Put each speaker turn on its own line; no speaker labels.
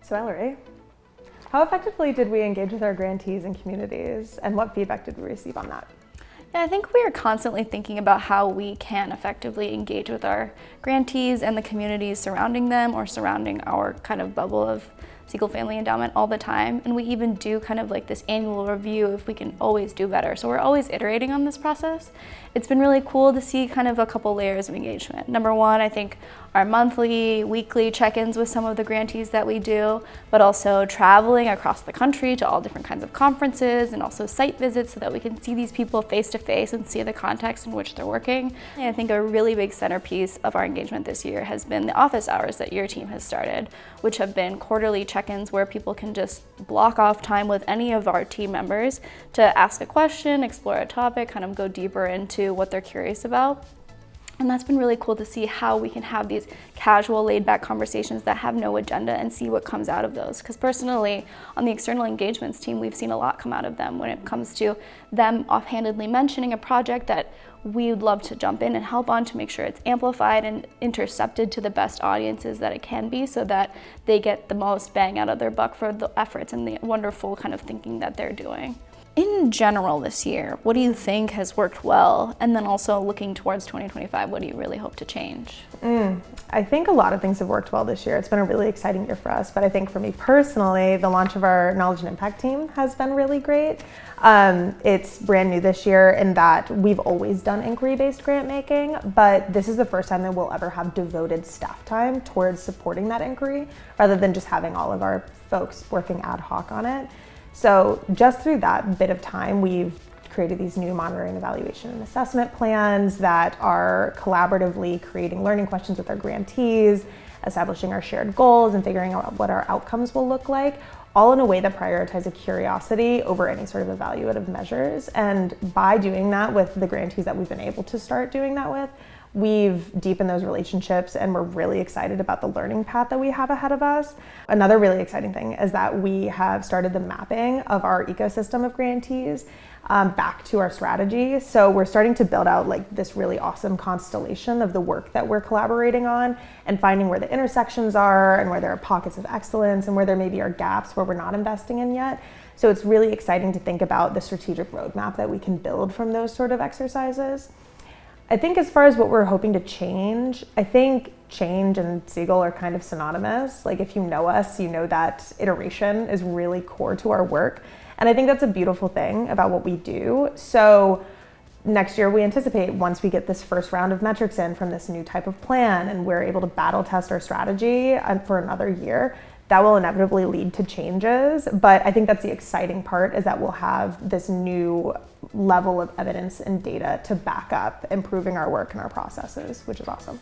So Ellery, how effectively did we engage with our grantees and communities, and what feedback did we receive on that?
Yeah, I think we are constantly thinking about how we can effectively engage with our grantees and the communities surrounding them or surrounding our kind of bubble of Siegel Family Endowment all the time. And we even do kind of like this annual review if we can always do better. So we're always iterating on this process. It's been really cool to see kind of a couple layers of engagement. Number one, I think our monthly, weekly check-ins with some of the grantees that we do, but also traveling across the country to all different kinds of conferences and also site visits so that we can see these people face to face and see the context in which they're working. And I think a really big centerpiece of our engagement this year has been the office hours that your team has started, which have been quarterly check-ins where people can just block off time with any of our team members to ask a question, explore a topic, kind of go deeper into what they're curious about. And that's been really cool to see how we can have these casual, laid-back conversations that have no agenda and see what comes out of those. Because personally, on the external engagements team, we've seen a lot come out of them when it comes to them offhandedly mentioning a project that we would love to jump in and help on to make sure it's amplified and intercepted to the best audiences that it can be so that they get the most bang out of their buck for the efforts and the wonderful kind of thinking that they're doing. In general this year, what do you think has worked well? And then also looking towards 2025, what do you really hope to change?
I think a lot of things have worked well this year. It's been a really exciting year for us, but I think for me personally, the launch of our Knowledge and Impact team has been really great. It's brand new this year in that we've always done inquiry-based grant making, but this is the first time that we'll ever have devoted staff time towards supporting that inquiry, rather than just having all of our folks working ad hoc on it. So just through that bit of time, we've created these new monitoring, evaluation, and assessment plans that are collaboratively creating learning questions with our grantees, establishing our shared goals, and figuring out what our outcomes will look like, all in a way that prioritizes curiosity over any sort of evaluative measures. And by doing that with the grantees that we've been able to start doing that with, we've deepened those relationships, and we're really excited about the learning path that we have ahead of us. Another really exciting thing is that we have started the mapping of our ecosystem of grantees back to our strategy. So we're starting to build out like this really awesome constellation of the work that we're collaborating on and finding where the intersections are and where there are pockets of excellence and where there maybe are gaps where we're not investing in yet. So it's really exciting to think about the strategic roadmap that we can build from those sort of exercises. I think as far as what we're hoping to change, I think change and Siegel are kind of synonymous. Like if you know us, you know that iteration is really core to our work. And I think that's a beautiful thing about what we do. So next year we anticipate, once we get this first round of metrics in from this new type of plan and we're able to battle test our strategy for another year, that will inevitably lead to changes. But I think that's the exciting part, is that we'll have this new level of evidence and data to back up improving our work and our processes, which is awesome.